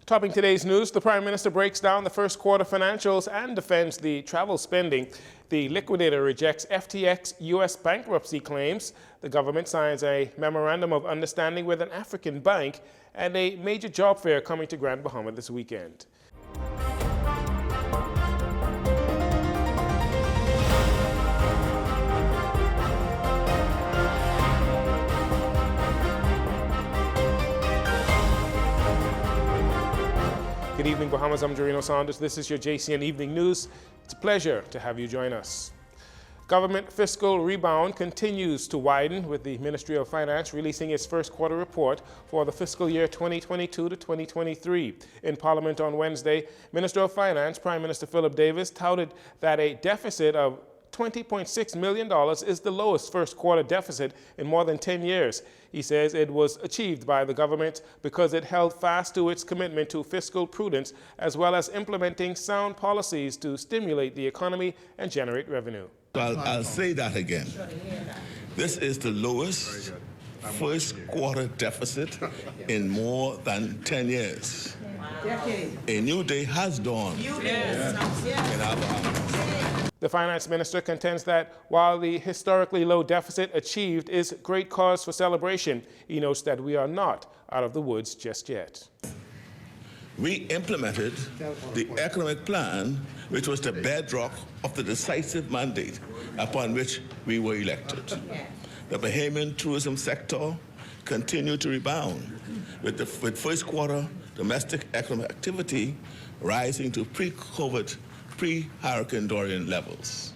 Topping today's news, the Prime Minister breaks down the first quarter financials and defends the travel spending. The liquidator rejects FTX U.S. bankruptcy claims. The government signs a memorandum of understanding with an African bank, and a major job fair coming to Grand Bahama this weekend. Good evening, Bahamas. I'm Jarino Saunders. This is your JCN Evening News. It's a pleasure to have you join us. Government fiscal rebound continues to widen, with the Ministry of Finance releasing its first quarter report for the fiscal year 2022 to 2023. In Parliament on Wednesday, Minister of Finance, Prime Minister Philip Davis, touted that a deficit of $20.6 million is the lowest first quarter deficit in more than 10 years. He says it was achieved by the government because it held fast to its commitment to fiscal prudence, as well as implementing sound policies to stimulate the economy and generate revenue. I'll say that again. This is the lowest first quarter deficit in more than 10 years. A new day has dawned in our Bahamas. The finance minister contends that while the historically low deficit achieved is great cause for celebration, he notes that we are not out of the woods just yet. We implemented the economic plan, which was the bedrock of the decisive mandate upon which we were elected. The Bahamian tourism sector continued to rebound, with first quarter domestic economic activity rising to pre-COVID, pre-Hurricane Dorian levels.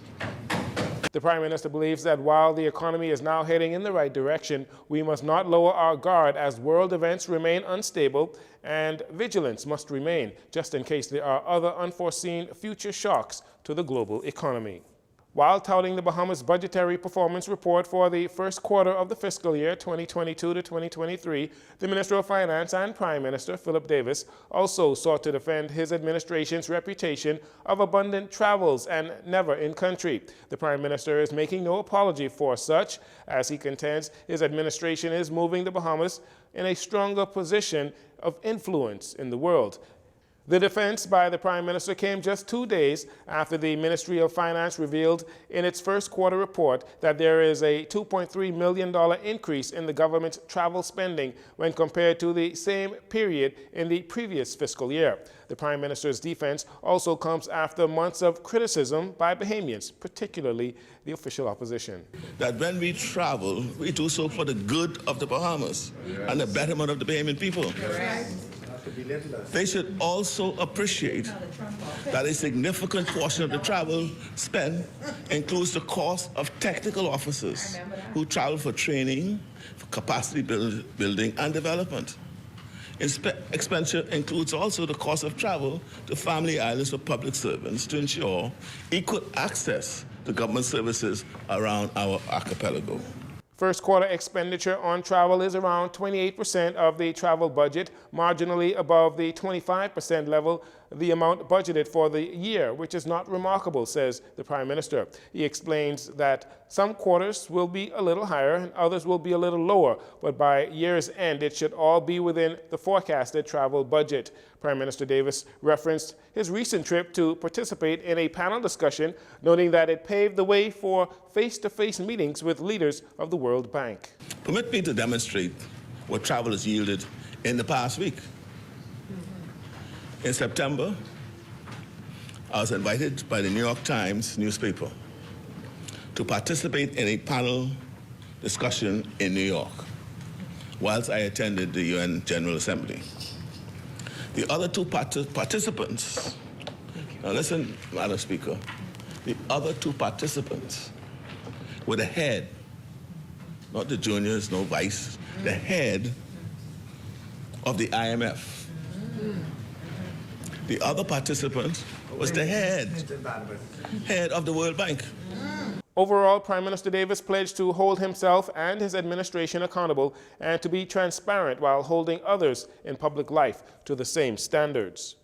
The Prime Minister believes that while the economy is now heading in the right direction, we must not lower our guard as world events remain unstable, and vigilance must remain, just in case there are other unforeseen future shocks to the global economy. While touting the Bahamas Budgetary Performance Report for the first quarter of the fiscal year 2022 to 2023, the Minister of Finance and Prime Minister Philip Davis also sought to defend his administration's reputation of abundant travels and never in country. The Prime Minister is making no apology for such, as he contends his administration is moving the Bahamas in a stronger position of influence in the world. The defense by the Prime Minister came just 2 days after the Ministry of Finance revealed in its first quarter report that there is a $2.3 million increase in the government's travel spending when compared to the same period in the previous fiscal year. The Prime Minister's defense also comes after months of criticism by Bahamians, particularly the official opposition. That when we travel, we do so for the good of the Bahamas and the betterment of the Bahamian people. They should also appreciate that a significant portion of the travel spent includes the cost of technical officers who travel for training, for capacity building and development. Expenditure includes also the cost of travel to family islands for public servants to ensure equal access to government services around our archipelago. First quarter expenditure on travel is around 28% of the travel budget, marginally above the 25% level, the amount budgeted for the year, which is not remarkable, says the Prime Minister. He explains that some quarters will be a little higher and others will be a little lower, but by year's end it should all be within the forecasted travel budget. Prime Minister Davis referenced his recent trip to participate in a panel discussion, noting that it paved the way for face-to-face meetings with leaders of the World Bank. Permit me to demonstrate what travel has yielded in the past week. In September, I was invited by the New York Times newspaper to participate in a panel discussion in New York whilst I attended the UN General Assembly. The other two participants, now listen, Madam Speaker, the other two participants were the head, not the juniors, no vice, the head of the IMF. The other participant was the head of the World Bank. Overall, Prime Minister Davis pledged to hold himself and his administration accountable and to be transparent while holding others in public life to the same standards.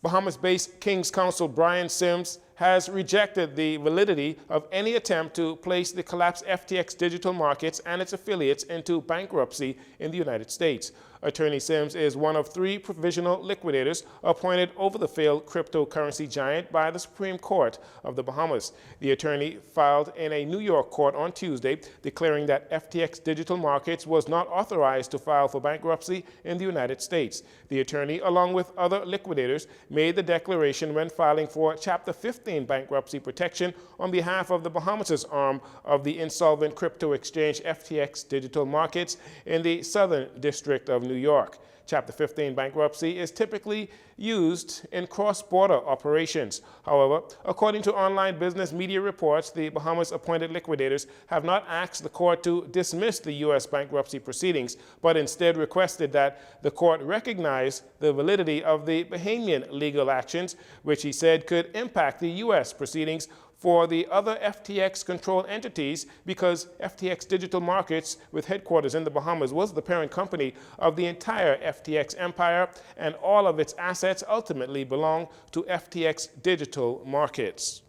Bahamas-based King's Counsel Brian Sims has rejected the validity of any attempt to place the collapsed FTX digital markets and its affiliates into bankruptcy in the United States. Attorney Sims is one of 3 provisional liquidators appointed over the failed cryptocurrency giant by the Supreme Court of the Bahamas. The attorney filed in a New York court on Tuesday declaring that FTX Digital Markets was not authorized to file for bankruptcy in the United States. The attorney, along with other liquidators, made the declaration when filing for Chapter 15 bankruptcy protection on behalf of the Bahamas' arm of the insolvent crypto exchange FTX Digital Markets in the Southern District of New York. Chapter 15 bankruptcy is typically used in cross-border operations. However, according to online business media reports, the Bahamas appointed liquidators have not asked the court to dismiss the U.S. bankruptcy proceedings, but instead requested that the court recognize the validity of the Bahamian legal actions, which he said could impact the U.S. proceedings for the other FTX-controlled entities, because FTX Digital Markets, with headquarters in the Bahamas, was the parent company of the entire FTX empire, and all of its assets ultimately belong to FTX Digital Markets.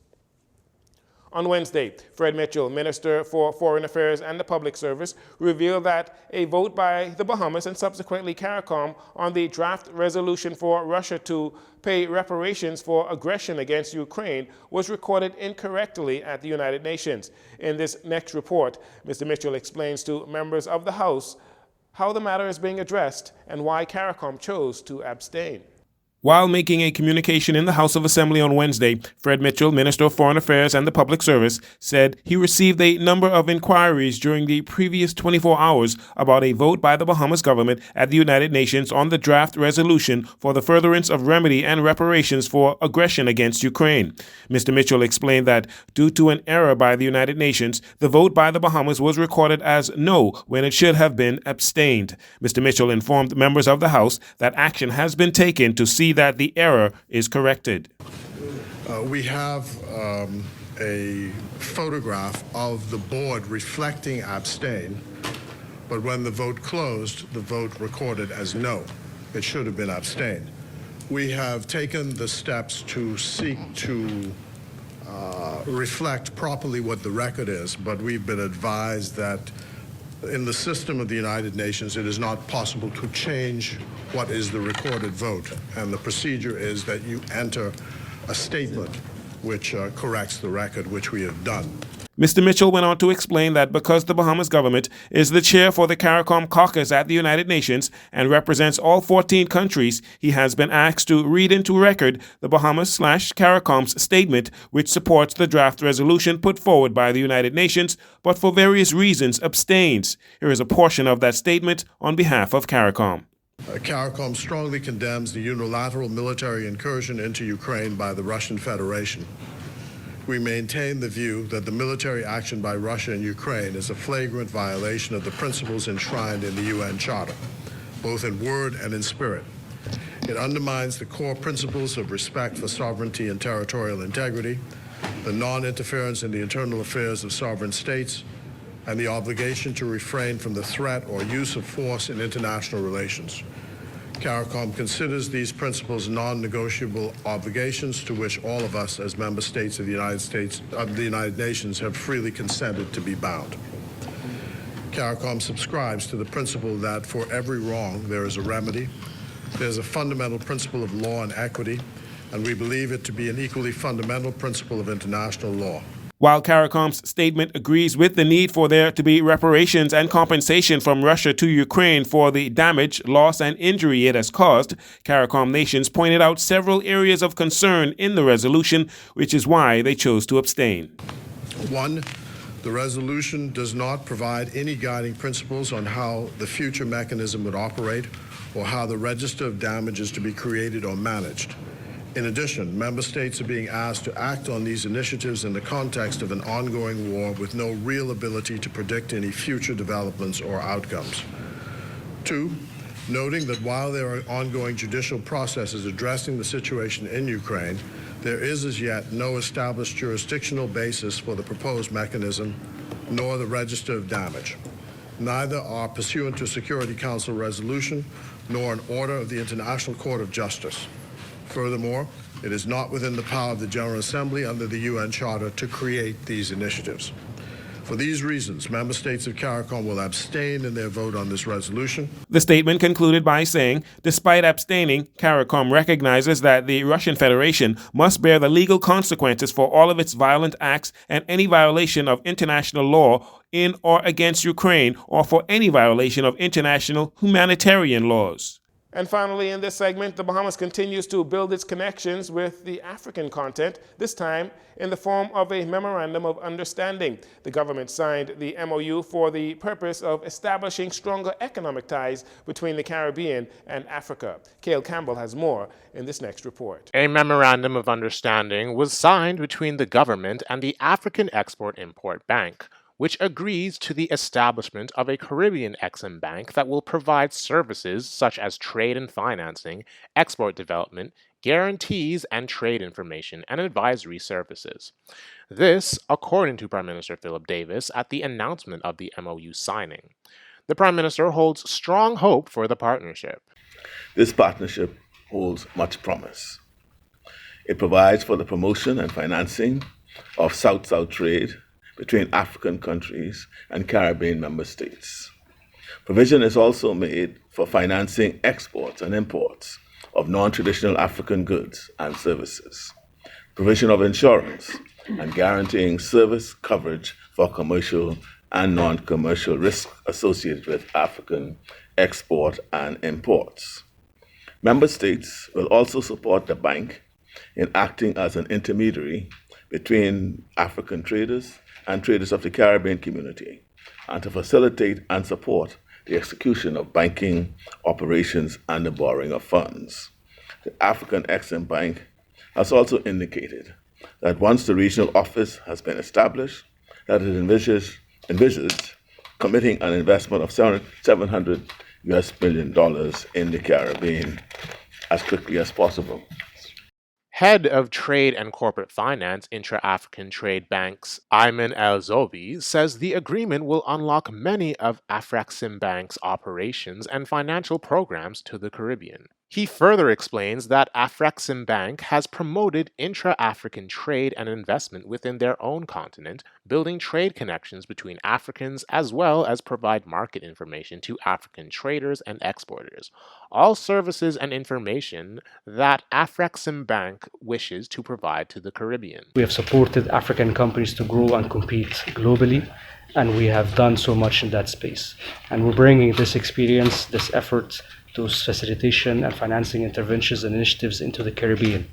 On Wednesday, Fred Mitchell, Minister for Foreign Affairs and the Public Service, revealed that a vote by the Bahamas and subsequently CARICOM on the draft resolution for Russia to pay reparations for aggression against Ukraine was recorded incorrectly at the United Nations. In this next report, Mr. Mitchell explains to members of the House how the matter is being addressed and why CARICOM chose to abstain. While making a communication in the House of Assembly on Wednesday, Fred Mitchell, Minister of Foreign Affairs and the Public Service, said he received a number of inquiries during the previous 24 hours about a vote by the Bahamas government at the United Nations on the draft resolution for the furtherance of remedy and reparations for aggression against Ukraine. Mr. Mitchell explained that due to an error by the United Nations, the vote by the Bahamas was recorded as no when it should have been abstained. Mr. Mitchell informed members of the House that action has been taken to see that the error is corrected. We have a photograph of the board reflecting abstain, but when the vote closed, the vote recorded as no. It should have been abstain. We have taken the steps to seek to reflect properly what the record is, but we've been advised that in the system of the United Nations, it is not possible to change what is the recorded vote. And the procedure is that you enter a statement which corrects the record, which we have done. Mr. Mitchell went on to explain that because the Bahamas government is the chair for the CARICOM caucus at the United Nations and represents all 14 countries, he has been asked to read into record the Bahamas/CARICOM's statement which supports the draft resolution put forward by the United Nations, but for various reasons abstains. Here is a portion of that statement on behalf of CARICOM. CARICOM strongly condemns the unilateral military incursion into Ukraine by the Russian Federation. We maintain the view that the military action by Russia in Ukraine is a flagrant violation of the principles enshrined in the UN Charter, both in word and in spirit. It undermines the core principles of respect for sovereignty and territorial integrity, the non-interference in the internal affairs of sovereign states, and the obligation to refrain from the threat or use of force in international relations. CARICOM considers these principles non-negotiable obligations to which all of us as member states of the United Nations have freely consented to be bound. CARICOM subscribes to the principle that for every wrong there is a remedy. There's a fundamental principle of law and equity, and we believe it to be an equally fundamental principle of international law. While CARICOM's statement agrees with the need for there to be reparations and compensation from Russia to Ukraine for the damage, loss, and injury it has caused, CARICOM nations pointed out several areas of concern in the resolution, which is why they chose to abstain. 1, the resolution does not provide any guiding principles on how the future mechanism would operate or how the register of damage is to be created or managed. In addition, member states are being asked to act on these initiatives in the context of an ongoing war with no real ability to predict any future developments or outcomes. 2, noting that while there are ongoing judicial processes addressing the situation in Ukraine, there is as yet no established jurisdictional basis for the proposed mechanism, nor the register of damage. Neither are pursuant to Security Council resolution, nor an order of the International Court of Justice. Furthermore, it is not within the power of the General Assembly under the UN Charter to create these initiatives. For these reasons, member states of CARICOM will abstain in their vote on this resolution. The statement concluded by saying, despite abstaining, CARICOM recognizes that the Russian Federation must bear the legal consequences for all of its violent acts and any violation of international law in or against Ukraine, or for any violation of international humanitarian laws. And finally, in this segment, the Bahamas continues to build its connections with the African continent, this time in the form of a Memorandum of Understanding. The government signed the MOU for the purpose of establishing stronger economic ties between the Caribbean and Africa. Cale Campbell has more in this next report. A Memorandum of Understanding was signed between the government and the African Export-Import Bank, which agrees to the establishment of a Caribbean Exim Bank that will provide services such as trade and financing, export development, guarantees and trade information, and advisory services. This, according to Prime Minister Philip Davis at the announcement of the MOU signing. The Prime Minister holds strong hope for the partnership. This partnership holds much promise. It provides for the promotion and financing of South-South trade between African countries and Caribbean member states. Provision is also made for financing exports and imports of non-traditional African goods and services, provision of insurance, and guaranteeing service coverage for commercial and non-commercial risks associated with African export and imports. Member states will also support the bank in acting as an intermediary between African traders and traders of the Caribbean community, and to facilitate and support the execution of banking operations and the borrowing of funds. The African Exim Bank has also indicated that once the regional office has been established, that it envisages committing an investment of $700 million in the Caribbean as quickly as possible. Head of Trade and Corporate Finance Intra-African Trade Bank's Ayman El-Zobi says the agreement will unlock many of Afreximbank's operations and financial programs to the Caribbean. He further explains that Afreximbank has promoted intra-African trade and investment within their own continent, building trade connections between Africans as well as provide market information to African traders and exporters, all services and information that Afreximbank wishes to provide to the Caribbean. We have supported African companies to grow and compete globally, and we have done so much in that space. And we're bringing this experience, this effort, those facilitation and financing interventions and initiatives into the Caribbean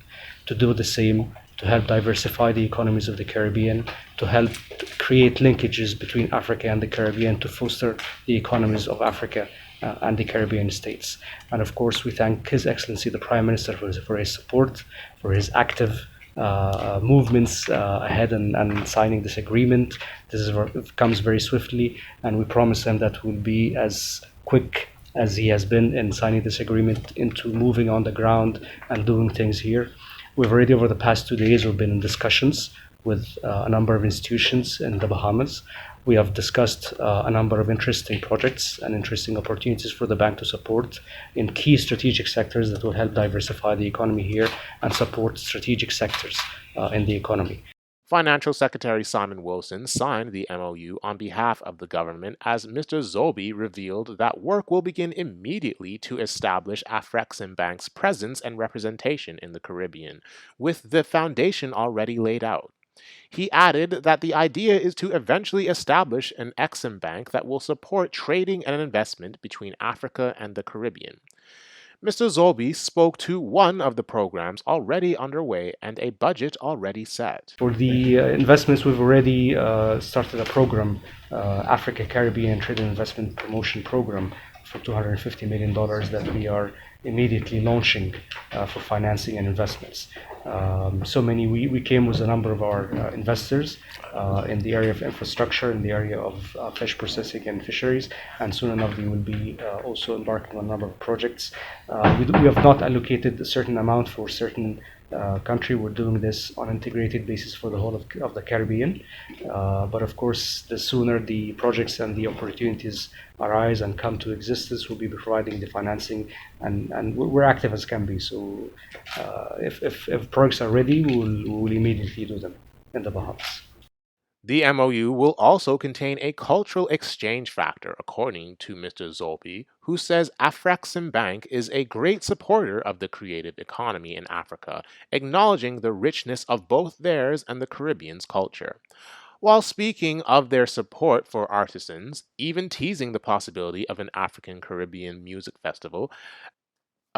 to do the same, to help diversify the economies of the Caribbean, to help create linkages between Africa and the Caribbean, to foster the economies of Africa and the Caribbean states. And of course, we thank His Excellency the Prime Minister for his support, for his active movements ahead and signing this agreement. Comes very swiftly, and we promise him that we'll be as quick as he has been in signing this agreement into moving on the ground and doing things here. We've already, over the past 2 days, we've been in discussions with a number of institutions in the Bahamas. We have discussed a number of interesting projects and interesting opportunities for the bank to support in key strategic sectors that will help diversify the economy here and support strategic sectors in the economy. Financial Secretary Simon Wilson signed the MOU on behalf of the government as Mr. Zobi revealed that work will begin immediately to establish Afreximbank's presence and representation in the Caribbean, with the foundation already laid out. He added that the idea is to eventually establish an Exim Bank that will support trading and investment between Africa and the Caribbean. Mr. Zobi spoke to one of the programs already underway and a budget already set. For the investments, we've already started a program, Africa Caribbean Trade and Investment Promotion Program, for $250 million that we are immediately launching for financing and investments. We came with a number of our investors in the area of infrastructure, in the area of fish processing and fisheries, and soon enough we will be also embarking on a number of projects. We have not allocated a certain amount for certain country. We're doing this on an integrated basis for the whole of the Caribbean. But of course, the sooner the projects and the opportunities arise and come to existence, we'll be providing the financing, and we're active as can be. So if projects are ready, we'll immediately do them in the Bahamas. The MOU will also contain a cultural exchange factor, according to Mr. Zolby, who says Afrexim Bank is a great supporter of the creative economy in Africa, acknowledging the richness of both theirs and the Caribbean's culture. While speaking of their support for artisans, even teasing the possibility of an African Caribbean music festival,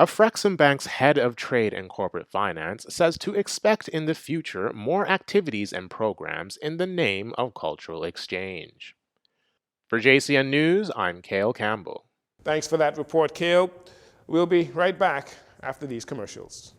Afrexim Bank's head of trade and corporate finance says to expect in the future more activities and programs in the name of cultural exchange. For JCN News, I'm Cale Campbell. Thanks for that report, Cale. We'll be right back after these commercials.